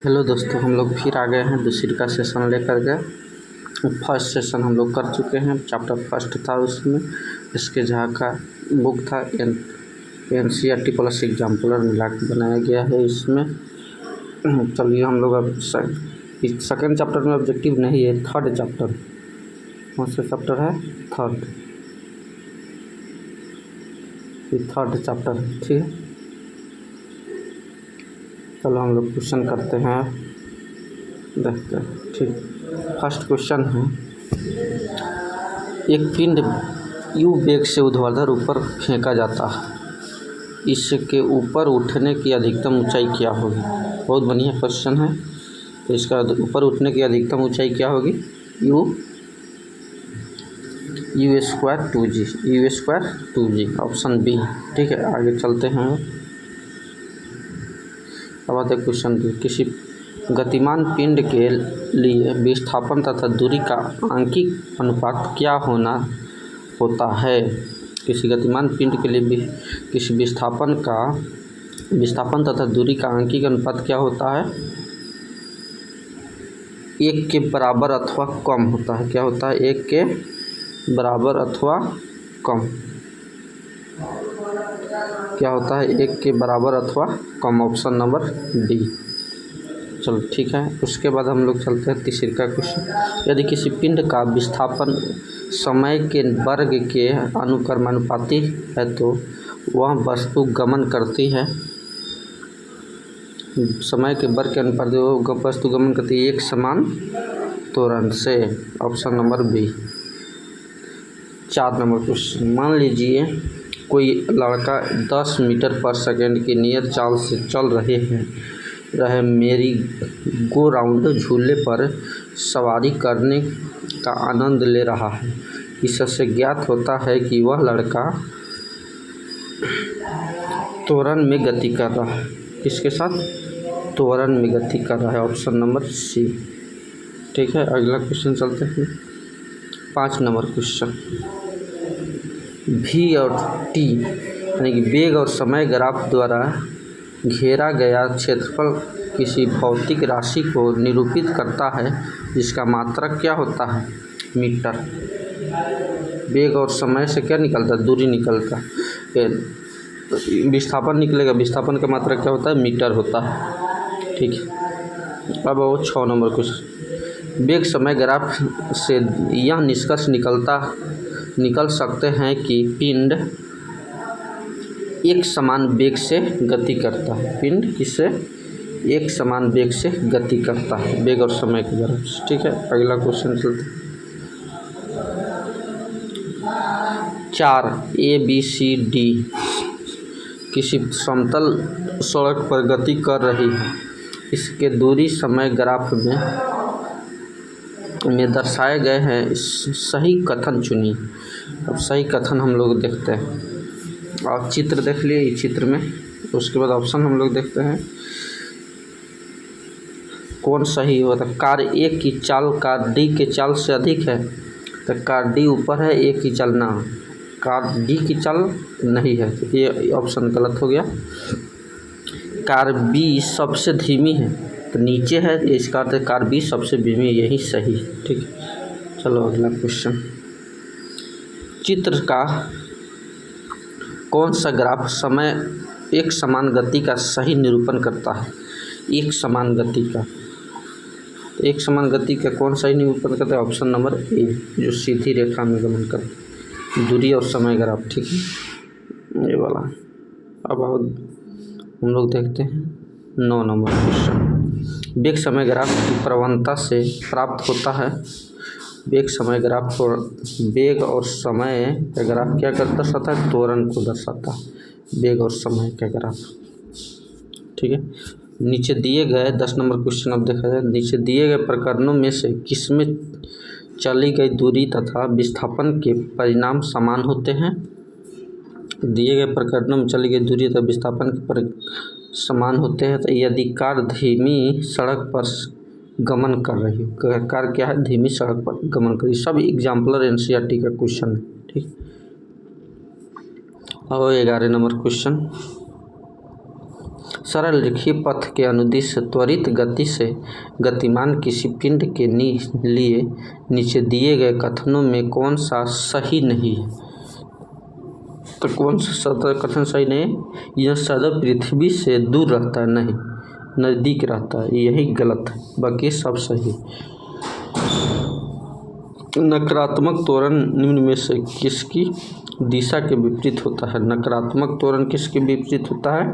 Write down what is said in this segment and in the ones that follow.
Hello दोस्तों, हम लोग फिर आ गए हैं दूसरी का सेशन लेकर के। फर्स्ट सेशन हम लोग कर चुके हैं। चैप्टर फर्स्ट था, उसमें इसके झा का बुक था NCERT प्लस एग्जाम्पलर मिला के बनाया गया है इसमें। चलिए हम लोग अब सेकेंड चैप्टर में ऑब्जेक्टिव नहीं है, थर्ड चैप्टर। कौन सा चैप्टर है? थर्ड चैप्टर है, ठीक है। चलो हम लोग क्वेश्चन करते हैं, देखते हैं, ठीक। फर्स्ट क्वेश्चन है, एक पिंड U वेग से ऊर्ध्वाधर ऊपर फेंका जाता है, इसके ऊपर उठने की अधिकतम ऊंचाई क्या होगी? बहुत बढ़िया क्वेश्चन है। तो इसका ऊपर उठने की अधिकतम ऊंचाई क्या होगी? U square 2G, option B, ठीक है। आगे चलते हैं। अब आते क्वेश्चन बी, किसी गतिमान पिंड के लिए विस्थापन तथा दूरी का आंशिक अनुपात क्या होता है? किसी गतिमान पिंड के लिए किसी विस्थापन तथा दूरी का आंशिक अनुपात क्या होता है? 1 के बराबर अथवा कम होता है। क्या होता है? 1 के बराबर अथवा कम। क्या होता है? 1 के बराबर अथवा कम, ऑप्शन नंबर डी। चलो ठीक है। उसके बाद हम लोग चलते हैं तीसरे का क्वेश्चन। यदि किसी पिंड का विस्थापन समय के वर्ग के अनुक्रमानुपाती है तो वह वस्तु गमन करती है। समय के वर्ग के अनुपाती वस्तु गमन करती है एक समान त्वरण से, option number B. 4 number question, मान लीजिए कोई लड़का 10 मीटर पर सेकेंड की नियत चाल से चल रहे मेरी गो राउंड झूले पर सवारी करने का आनंद ले रहा है। इससे ज्ञात होता है कि वह लड़का त्वरण में गति कर रहा है। किसके साथ? त्वरण में गति कर रहा है, ऑप्शन नंबर सी, ठीक है। अगला क्वेश्चन चलते हैं। 5 नंबर क्वेश्चन, V और T यानी कि वेग और समय ग्राफ द्वारा घेरा गया क्षेत्रफल किसी भौतिक राशि को निरूपित करता है जिसका मात्रक क्या होता है? मीटर। वेग और समय से क्या निकलता है? दूरी निकलता है। विस्थापन निकलेगा, विस्थापन का मात्रक क्या होता है? मीटर होता है, ठीक है। अब वो 6 नंबर क्वेश्चन, वेग समय ग्राफ से यह निष्कर्ष निकल सकते हैं कि पिंड एक समान वेग से गति करता है। पिंड किससे? एक समान वेग से गति करता है, वेग और समय की ग्राफ से, ठीक है। अगला क्वेश्चन चलते हैं। 4 ABCD किसी समतल सड़क पर गति कर रही है। इसके दूरी समय ग्राफ में दर्शाए गए हैं। सही कथन चुनिए। अब सही कथन हम लोग देखते हैं, और चित्र देख लिए इस चित्र में। उसके बाद ऑप्शन हम लोग देखते हैं कौन सही होता है। कार ए की चाल कार डी के चाल से अधिक है, तो कार डी ऊपर है, ए की चाल ना, कार डी की चाल नहीं है, तो ये ऑप्शन गलत हो गया। कार बी सबसे धीमी है, तो नीचे है, इसका अर्थ कार बी सबसे धीमी, यही सही, ठीक है। चलो अगला क्वेश्चन, चित्र का कौन सा ग्राफ समय एक समान गति का सही निरूपण करता है? एक समान गति का, तो एक समान गति का कौन सही निरूपण करता है? ऑप्शन नंबर ए, जो सीधी रेखा में गमन करता है, दूरी और समय ग्राफ, ठीक है, ये वाला। अब हम लोग देखते हैं 9 नंबर क्वेश्चन, वेग समय ग्राफ की प्रवणता से प्राप्त होता है। वेग समय ग्राफ को वेग और समय का ग्राफ क्या दर्शाता है? त्वरण को दर्शाता है, वेग और समय का ग्राफ, ठीक है। नीचे दिए गए 10 नंबर क्वेश्चन अब देखा जाए। नीचे दिए गए प्रकरणों में से किसमें चली गई दूरी तथा विस्थापन के परिणाम समान होते हैं? दिए गए प्रकरणों में चली गई दूरी तथा विस्थापन के समान होते हैं। तो यदि कार धीमी सड़क पर गमन कर रही हो, कार क्या है? धीमी सड़क पर गमन कर रही, सब एग्जाम्पलर NCERT का क्वेश्चन है, ठीक। और 11 नंबर क्वेश्चन, सरल रेखीय पथ के अनुदिश त्वरित गति से गतिमान किसी पिंड के लिए नीचे दिए गए कथनों में कौन सा सही नहीं है? तो कौन सा कथन सही नहीं है? यह सदा पृथ्वी से दूर रहता है, नहीं, नज़दीक रहता है, यही गलत है, बाकी सब सही है। नकारात्मक त्वरण निम्न में से किसकी दिशा के विपरीत होता है? नकारात्मक त्वरण किसके विपरीत होता है?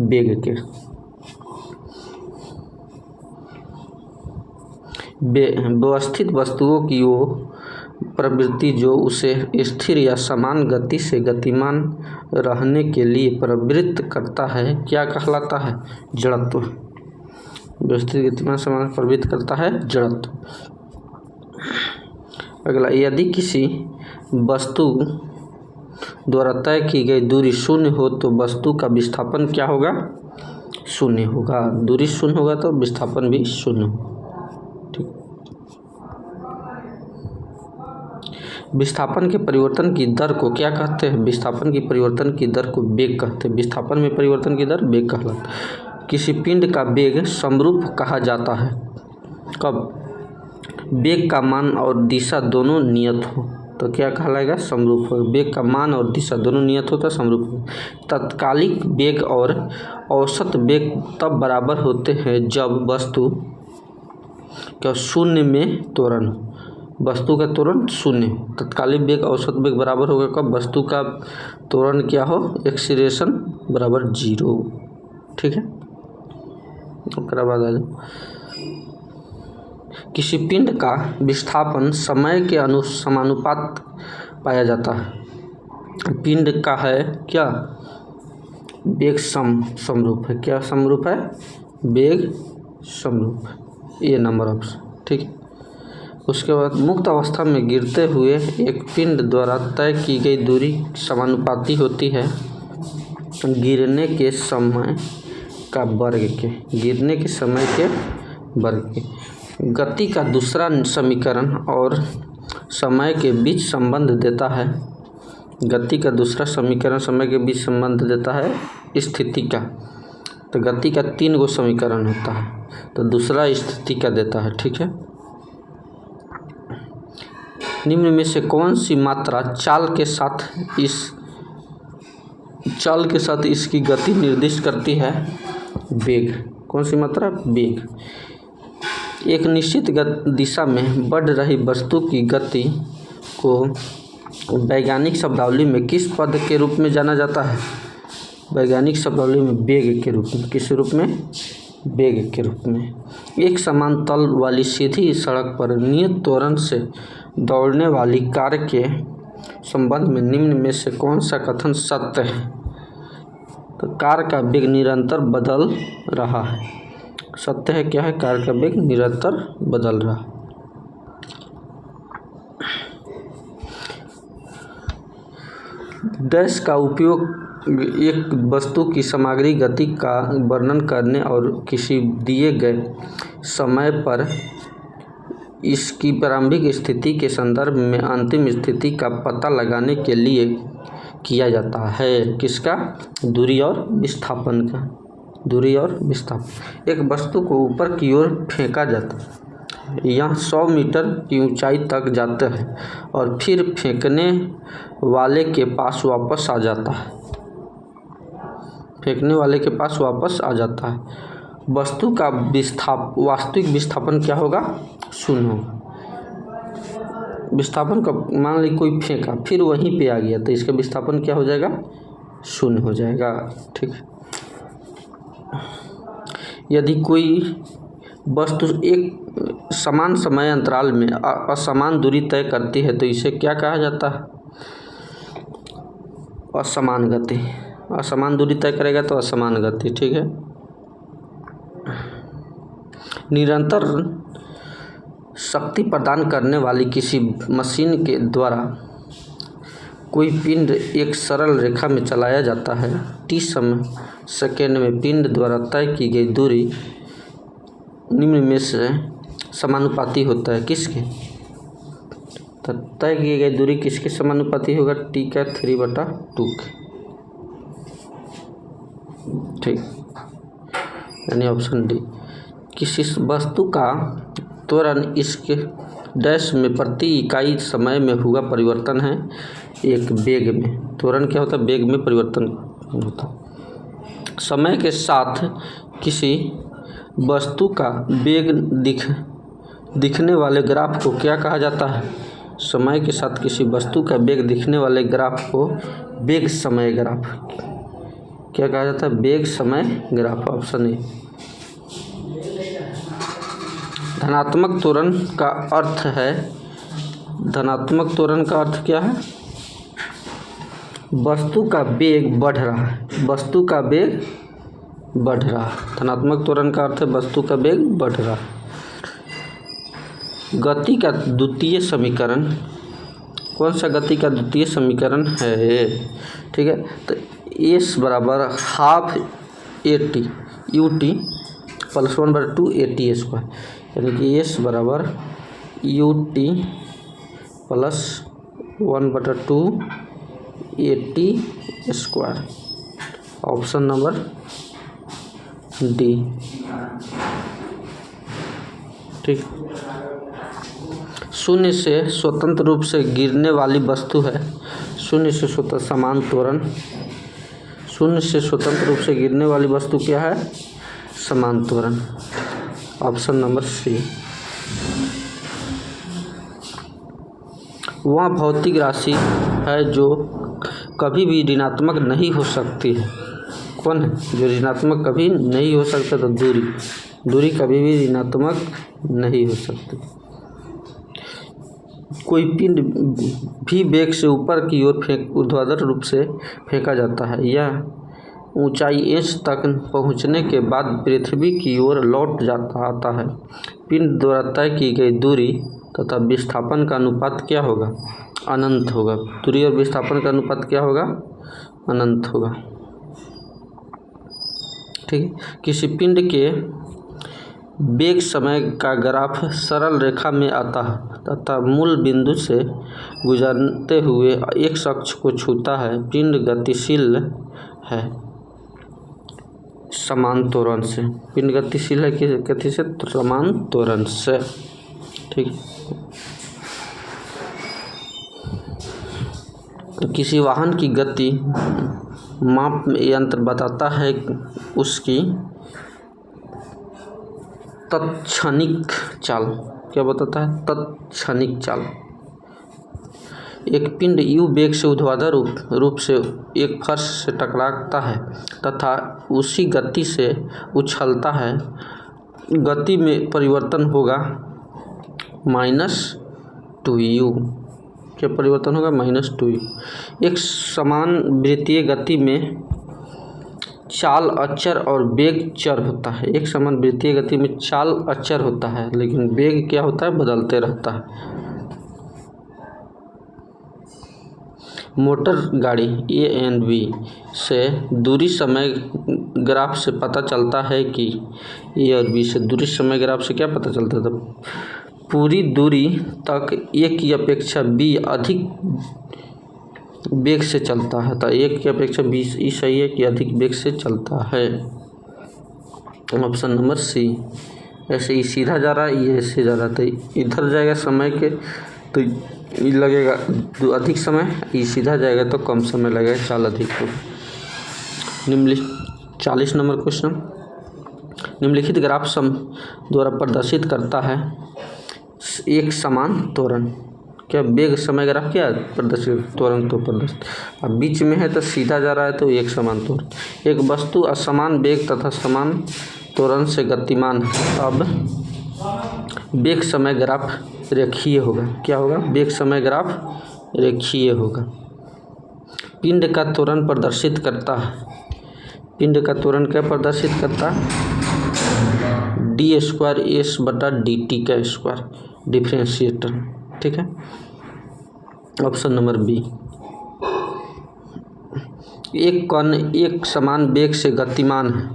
वेग के। व्यवस्थित वस्तुओं की वो प्रवृत्ति जो उसे स्थिर या समान गति से गतिमान रहने के लिए प्रवृत्त करता है क्या कहलाता है? जड़त्व। व्यवस्थित गतिमान समान प्रवृत्त करता है जड़त्व। अगला, यदि किसी वस्तु द्वारा तय की गई दूरी शून्य हो तो वस्तु का विस्थापन क्या होगा? शून्य होगा। दूरी शून्य होगा तो विस्थापन भी शून्य होगा। ठीक। विस्थापन के परिवर्तन की दर को क्या कहते हैं? विस्थापन की परिवर्तन की दर को वेग कहते हैं। विस्थापन में परिवर्तन की दर वेग कहलाता है। किसी पिंड का वेग समरूप कहा जाता है कब? वेग का मान और दिशा दोनों नियत हो तो क्या कहलाएगा? समरूप हो। वेग का मान और दिशा दोनों नियत हो तो समरूप हो। तात्कालिक वेग और औसत वेग तब बराबर होते हैं जब वस्तु का शून्य में त्वरण हो। वस्तु का त्वरण शून्य हो। तात्कालिक वेग औसत वेग बराबर होगा कब? वस्तु का त्वरण क्या हो? एक्सीलरेशन बराबर 0। ठीक है। उसके बाद आ जाओ, किसी पिंड का विस्थापन समय के समानुपात पाया जाता है। पिंड का है क्या? वेग समरूप है। क्या समरूप है? वेग समरूप। ये नंबर ऑप्शन। ठीक है। उसके बाद, मुक्त अवस्था में गिरते हुए एक पिंड द्वारा तय की गई दूरी समानुपाती होती है गिरने के समय का वर्ग के। गिरने के समय के वर्ग के। गति का दूसरा समीकरण और समय के बीच संबंध देता है। गति का दूसरा समीकरण समय के बीच संबंध देता है स्थिति का। तो गति का 3 गो समीकरण होता है तो दूसरा स्थिति का देता है। ठीक है। निम्न में से कौन सी मात्रा चाल के साथ इसकी गति निर्दिष्ट करती है? वेग। कौन सी मात्रा? वेग। एक निश्चित दिशा में बढ़ रही वस्तु की गति को वैज्ञानिक शब्दावली में किस पद के रूप में जाना जाता है? वैज्ञानिक शब्दावली में वेग के रूप में। किस रूप में? वेग के रूप में। एक समान तल वाली सीधी सड़क पर नियत त्वरण से दौड़ने वाली कार के संबंध में निम्न में से कौन सा कथन सत्य है? तो कार का वेग निरंतर बदल रहा है। सत्य है क्या है? कार का वेग निरंतर बदल रहा है। डैश का उपयोग एक वस्तु की सामग्री गति का वर्णन करने और किसी दिए गए समय पर इसकी प्रारंभिक स्थिति के संदर्भ में अंतिम स्थिति का पता लगाने के लिए किया जाता है। किसका? दूरी और विस्थापन का। दूरी और विस्थापन। एक वस्तु को ऊपर की ओर फेंका जाता है। यह 100 मीटर की ऊंचाई तक जाता है और फिर फेंकने वाले के पास वापस आ जाता है। फेंकने वाले के पास वापस आ जाता है। वस्तु का वास्तविक विस्थापन क्या होगा? शून्य होगा। विस्थापन का मान ली कोई फेंका फिर वहीं पे आ गया तो इसका विस्थापन क्या हो जाएगा? शून्य हो जाएगा। ठीक है। यदि कोई वस्तु एक समान समय अंतराल में असमान दूरी तय करती है तो इसे क्या कहा जाता है? असमान गति। असमान दूरी तय करेगा तो असमान गति। ठीक है। निरंतर शक्ति प्रदान करने वाली किसी मशीन के द्वारा कोई पिंड एक सरल रेखा में चलाया जाता है। t सेकेंड में पिंड द्वारा तय की गई दूरी निम्न में से समानुपाती होता है किसके? तो तय की गई दूरी किसके समानुपाती होगा? t का 3/2 के। ठीक। यानी ऑप्शन डी। किसी वस्तु का त्वरण इसके डैश में प्रति इकाई समय में हुआ परिवर्तन है एक वेग में। त्वरण क्या होता है? वेग में परिवर्तन होता है। समय के साथ किसी वस्तु का वेग दिखने वाले ग्राफ को क्या कहा जाता है? समय के साथ किसी वस्तु का वेग दिखने वाले ग्राफ को वेग समय ग्राफ क्या कहा जाता है? वेग समय ग्राफ, ऑप्शन ए। धनात्मक त्वरण का अर्थ है, धनात्मक त्वरण का अर्थ क्या है? वस्तु का वेग बढ़ रहा है, वस्तु का वेग बढ़ रहा है। धनात्मक त्वरण का अर्थ है वस्तु का वेग बढ़ रहा है। गति का द्वितीय समीकरण, कौन सा गति का द्वितीय समीकरण है? ठीक है, तो एस बराबर half A T U T plus 1/2 A T square, यानी कि एस बराबर U T plus 1/2 A T square, option number D. ठीक, शून्य से स्वतंत्र रूप से गिरने वाली वस्तु है, शून्य से स्वतंत्र समान त्वरण, शून्य से स्वतंत्र रूप से गिरने वाली वस्तु क्या है? समान त्वरण, ऑप्शन नंबर सी। वह भौतिक राशि है जो कभी भी ऋणात्मक नहीं हो सकती है। कौन है जो ऋणात्मक कभी नहीं हो सकता? तो दूरी, दूरी कभी भी ऋणात्मक नहीं हो सकती। कोई पिंड भी वेग से ऊपर की ओर ऊर्ध्वाधर रूप से फेंका जाता है। यह ऊंचाई h तक पहुंचने के बाद पृथ्वी की ओर लौट आता है। पिंड द्वारा तय की गई दूरी तथा विस्थापन का अनुपात क्या होगा? अनंत होगा। दूरी और विस्थापन का अनुपात क्या होगा? अनंत होगा। ठीक है, किसी पिंड के वेग समय का ग्राफ सरल रेखा में आता है तथा मूल बिंदु से गुजरते हुए एक अक्ष को छूता है। पिंड गतिशील है समान त्वरण से, पिंड गतिशील है किस गति से? समान त्वरण से। ठीक, तो किसी वाहन की गति माप यंत्र बताता है उसकी तत्क्षणिक चाल। क्या बताता है? तत्क्षणिक चाल। एक पिंड u वेग से ऊर्ध्वाधर रूप से एक फर्श से टकराता है तथा उसी गति से उछलता है। गति में परिवर्तन होगा -2u। क्या परिवर्तन होगा? -2u। एक समान वृत्तीय गति में चाल अचर और वेग चर होता है। एक समान वृत्तीय गति में चाल अचर होता है, लेकिन वेग क्या होता है? बदलते रहता है। मोटर गाड़ी ए एंड बी से दूरी समय ग्राफ से पता चलता है कि ए और बी से दूरी समय ग्राफ से क्या पता चलता है? तो पूरी दूरी तक ए की अपेक्षा बी अधिक वेग से चलता है, तो एक की अपेक्षा बी सही है कि अधिक वेग से चलता है, ऑप्शन नंबर सी। ऐसे ही सीधा जा रहा है, ये ऐसे जा रहा है, तो इधर जाएगा समय के तो ये लगेगा अधिक समय, ये सीधा जाएगा तो कम समय लगेगा, चाल अधिक होगा। 40 नंबर क्वेश्चन, निम्नलिखित ग्राफ द्वारा प्रदर्शित करता है एक समान त्वरण। क्या वेग समय ग्राफ क्या प्रदर्शित? त्वरण तो प्रदर्शित। अब बीच में है तो सीधा जा रहा है तो एक समान त्वरण। एक वस्तु असमान वेग तथा समान त्वरण से गतिमान है, अब वेग समय ग्राफ रेखीय होगा। क्या होगा? वेग समय ग्राफ रेखीय होगा। पिंड का त्वरण प्रदर्शित करता है, पिंड का त्वरण क्या प्रदर्शित करता है? d² s/dt का स्क्वायर, डिफरेंशिएटर। ठीक है, ऑप्शन नंबर बी। एक कण एक समान वेग से गतिमान है।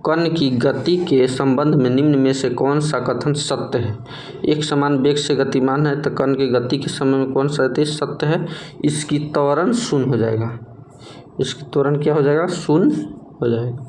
कण की गति के संबंध में निम्न में से कौन सा कथन सत्य है? एक समान वेग से गतिमान है तो कण की गति के समय में कौन सा सत्य है? इसकी त्वरण शून्य हो जाएगा, इसकी त्वरण क्या हो जाएगा? शून्य हो जाएगा।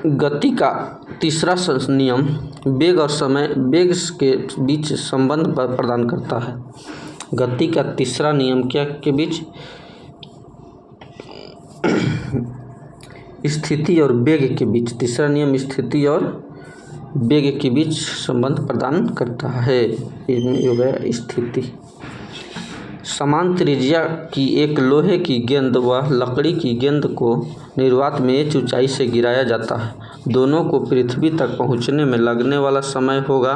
गति का तीसरा नियम वेग और समय वेग के बीच संबंध प्रदान करता है। गति का तीसरा नियम क्या के बीच स्थिति और वेग के बीच, तीसरा नियम स्थिति और वेग के बीच संबंध प्रदान करता है। इसमें हो गया स्थिति। समान त्रिज्या की एक लोहे की गेंद व लकड़ी की गेंद को निर्वात में एक ऊंचाई से गिराया जाता है। दोनों को पृथ्वी तक पहुंचने में लगने वाला समय होगा।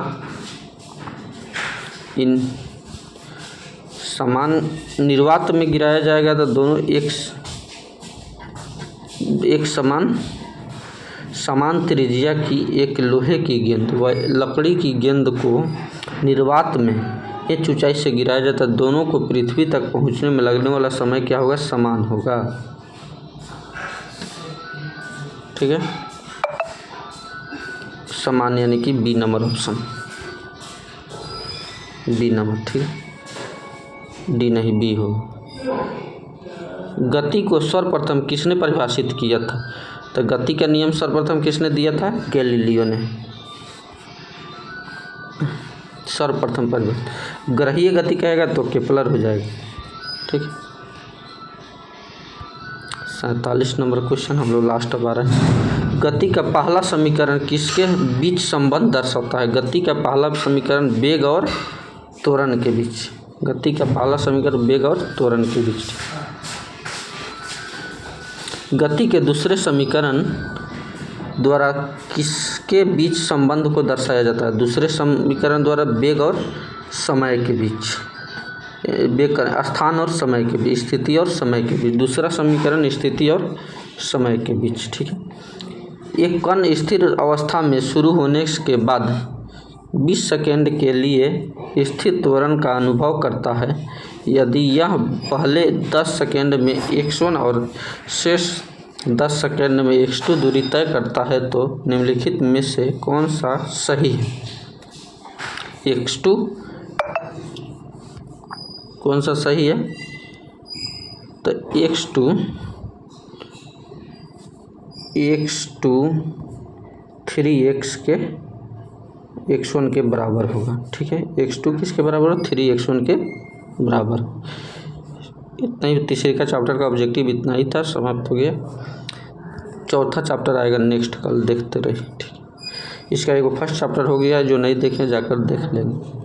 इन समान निर्वात में गिराया जाएगा तो दोनों एक समान त्रिज्या की एक लोहे की गेंद व लकड़ी की गेंद को निर्वात में एक ऊंचाई से गिराया जाता है। दोनों को पृथ्वी तक पहुंचने में लगने वाला समय क्या होगा? समान होगा। ठीक है, समान यानी कि B number option, B number. ठीक है, डी नहीं बी हो। गति को सर्वप्रथम किसने परिभाषित किया था? तो गति का नियम सर्वप्रथम किसने दिया था? गैलीलियो ने सर्वप्रथम परिभाषित। ग्रहीय गति कहेगा तो केपलर हो जाएगा। ठीक है, 47 नंबर क्वेश्चन हम लोग लास्ट अब आ रहे हैं। गति का पहला समीकरण किसके बीच संबंध दर्शाता है? गति का पहला समीकरण वेग और त्वरण के बीच। गति का पहला समीकरण वेग और त्वरण के बीच। गति के दूसरे समीकरण द्वारा किसके बीच संबंध को दर्शाया जाता है? दूसरे समीकरण द्वारा वेग और समय के बीच, वेग स्थान और समय के बीच, स्थिति और समय के बीच। दूसरा समीकरण स्थिति और समय के बीच। ठीक है, एक कण स्थिर अवस्था में शुरू होने के बाद 20 सेकेंड के लिए स्थिर त्वरण का अनुभव करता है। यदि यह पहले 10 सेकेंड में x1 और शेष 10 सेकेंड में x2 दूरी तय करता है तो निम्नलिखित में से कौन सा सही है? x2 कौन सा सही है? तो x2 3x के x1 के बराबर होगा। ठीक है, x2 किसके बराबर हो? 3x1 के बराबर। इतना ही तीसरे का चैप्टर का ऑब्जेक्टिव इतना ही था, समाप्त हो गया। चौथा चैप्टर आएगा नेक्स्ट, कल देखते रहिए। ठीक, इसका एक फर्स्ट चैप्टर हो गया, जो नहीं देखें जाकर देख लेंगे।